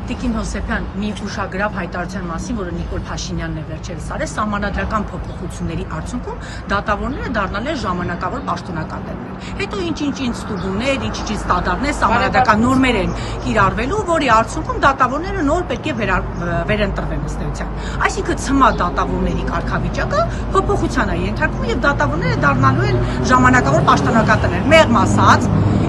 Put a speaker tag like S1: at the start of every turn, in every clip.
S1: Տիկին Հովսեփյան, մի ուշագրավ հայտարարության մասին, որը Նիկոլ Փաշինյանն է վերջերս արել, սահմանադրական փոփոխությունների արդյունքում դատավորները դառնալ են ժամանակավոր պաշտոնականներ։ Հետո ինչ ստուգումներ, ինչ ստանդարտներ, սահմանադրական նորմեր են կիրառվելու, որի արդյունքում դատավորները նոր պետք է վերընտրվեն ըստ էության։ Այսինքն ցմա դատավորների կարգավիճակը փոփոխության է ենթարկվում եւ դատավորները դառնալու են ժամանակավոր պաշտոնականներ։ Մեղմ ասած,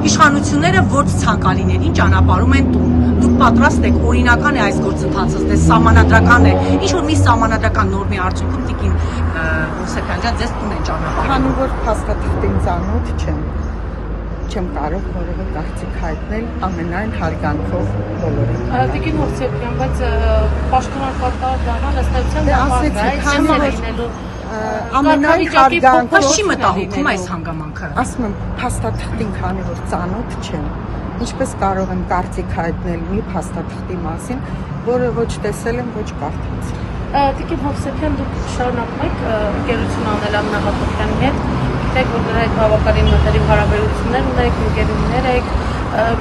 S1: իշխանությունները ոչ ցանկալիներին ճանապարհում են տուն։ Դուք պատրաստ եք օրինական է այս գործընթացը, դες սահմանադրական է, ինչ որ մի սահմանադրական նորմի արդյունքում տիկին Հովսեփյան ջան ձեզ տուն են ճանապարհում։
S2: Քանի որ փաստաթղթին ծանոթ չեմ կարող որևէ կարծիք հայտնել ամենայն հարգանքով բոլորին։
S3: Տիկին Հովսեփյան, բայց պաշտոնական դառնալ ըստ էության
S2: ամենայն հարգանքով
S1: չի մտահոգում այս հանգամանքը։
S2: Ասում եմ փաստաթղթին քանի որ ծանոթ չեմ, ինչպես կարող եմ կարծիք հայտնել մի փաստաթղթի մասին, որը ոչ տեսել եմ, ոչ կարդացել։
S3: Տիկին Հովսեփյան, դուք շարունակում եք ընկերություն անել Ամինա Հակոբյանի հետ, գիտեք, որ նրա հետ բավականին մտերիմ հարաբերություններ ունեք, ընկերուներ եք,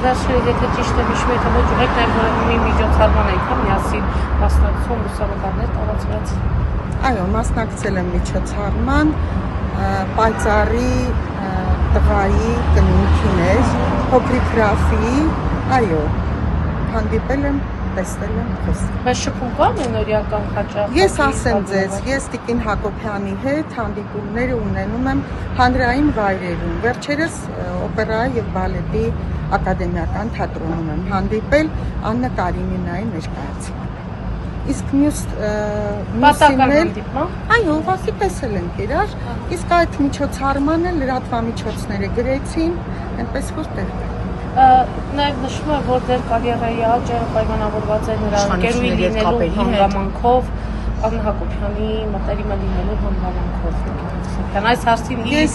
S3: վերջերս եթե ճիշտ եմ հիշում, եթե ոչ եք նաև որևէ մի միջոցառման եք միասին մասնակցում լուսանկարներ տարածված։
S2: Այո, մասնակցել եմ միջոցառման, պայծառի տղայի կնունքին էր, փոքրիկ Ռաֆի, այո, հանդիպել եմ, տեսել եմ, խոսել։
S3: Բայց շփում կա մենորիական հաճախ։
S2: Ես ասեմ ձեզ, ես Տիկին Հակոբյանի հետ հանդիպումներ ունենում եմ հանրային վայրերում։ Վերջերս օպերայի եւ բալետի ակադեմիական թատրոնում եմ հանդիպել Աննա Կարինինայի ներկայացում։ Իսկ մյուսին այո, ուղղակի տեսել ենք իրար, իսկ այդ միջոցառմանը լրատվամիջոցները գրեցին, այնպես որ տեղի։
S3: Նաև նշվում է, որ դեր կարիերայի աճը պայմանավորված է նրա ընկերուի լինելու հանգամանքով, Աննա Հակոբյանի մտերիմը լինելու հանգամանքով։ Այս հարցին
S2: ես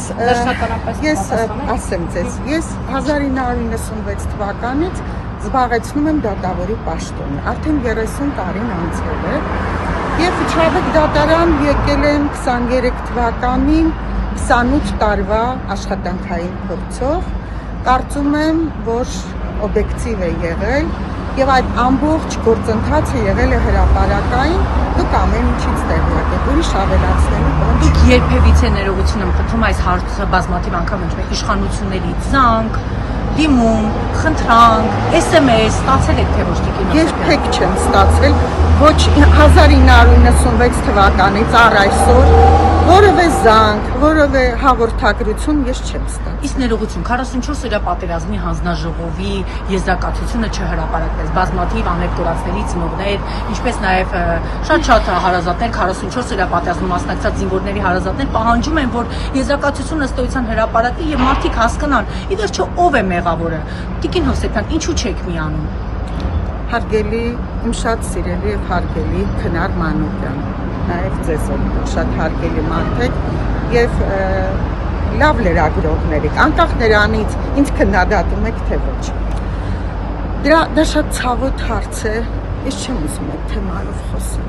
S2: ասեմ ձեզ, ես 1996 թվականից զբաղեցնում եմ դատավորի պաշտոնը, արդեն 30 տարին անցել է եւ Չավեկ դատարան եկել եմ 23 թվականին 28 տարվա աշխատանքային փորձով, կարծում եմ, որ օբյեկտիվ է եղել եւ այդ ամբողջ գործընթացը եղել է հրապարակային, դուք ամեն ինչից տեղյակ եք, ուրիշ ավելացնելու բան
S1: դուք երբևիցե ներողություն եմ խնդրում այս հարցը բազմաթիվ անգամ հնչում է իշխանությունների զանգ, դիմում, խնդրանք, SMS ստացել եք թե ոչ տիկին Հովսեփյան։
S2: Երբեք չեմ ստացել, ոչ 1996 թվականից առ այսօր որևէ զանգ, որևէ հաղորդագրություն ես չեմ ստացել։
S1: Իսկ ներողություն, 44 օրյա պատերազմի հանձնաժողովի եզրակացությունը չհրապարակվեց, բազմաթիվ անհետքորացների ծնողներ, ինչպես նաև շատ հարազատներ 44 օրյա պատերազմում մասնակցած զինվորների հարազատներ պահանջում են, որ եզրակացությունը ըստ էության հրապարակվի եւ մարդիկ հասկանան, ի վերջո ով է մեղավորը։ Տիկին Հովսեփյան, ինչու չեք միանում։
S2: Հարգելի, իմ շատ սիրելի եւ հարգելի Քնար Մանուկյան, նաև ձեզ շատ հարգելի մարդ եք եւ լավ լրագրողներ եք, անկախ նրանից ինձ քննադատում եք թե ոչ։ Դա շատ ցավոտ հարց է, ես չեմ ուզում այդ թեմայով խոսել։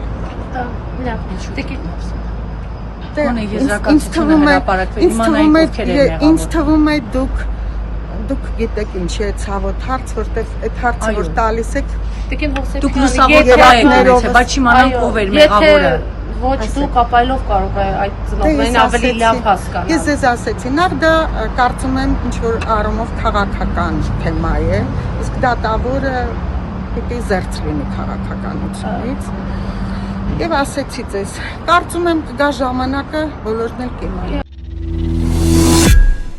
S3: Լավ, տիկին
S2: Ինձ թվում է դուք գիտեք ինչի է ցավոտ հարց, որտեղ այդ հարցը որ տալիս եք
S3: Տիկին Հովսեփյան,
S1: դուք լուսավորել եք, բայց չիմանանք ով էր մեղավորը։
S3: Ոչ դուք ապայլով կարող է այդ ծնողներին ավելի լավ հասկանալ։
S2: Ես ձեզ ասեցի, նախ դա կարծում եմ ինչ որ առումով քաղաքական թեմա է, իսկ դատավորը պիտի զերծ լինի քաղաքականությունից։ Եվ ասեցի ձեզ, կարծում եմ կգա ժամանակը բոլորն էլ կիմանան։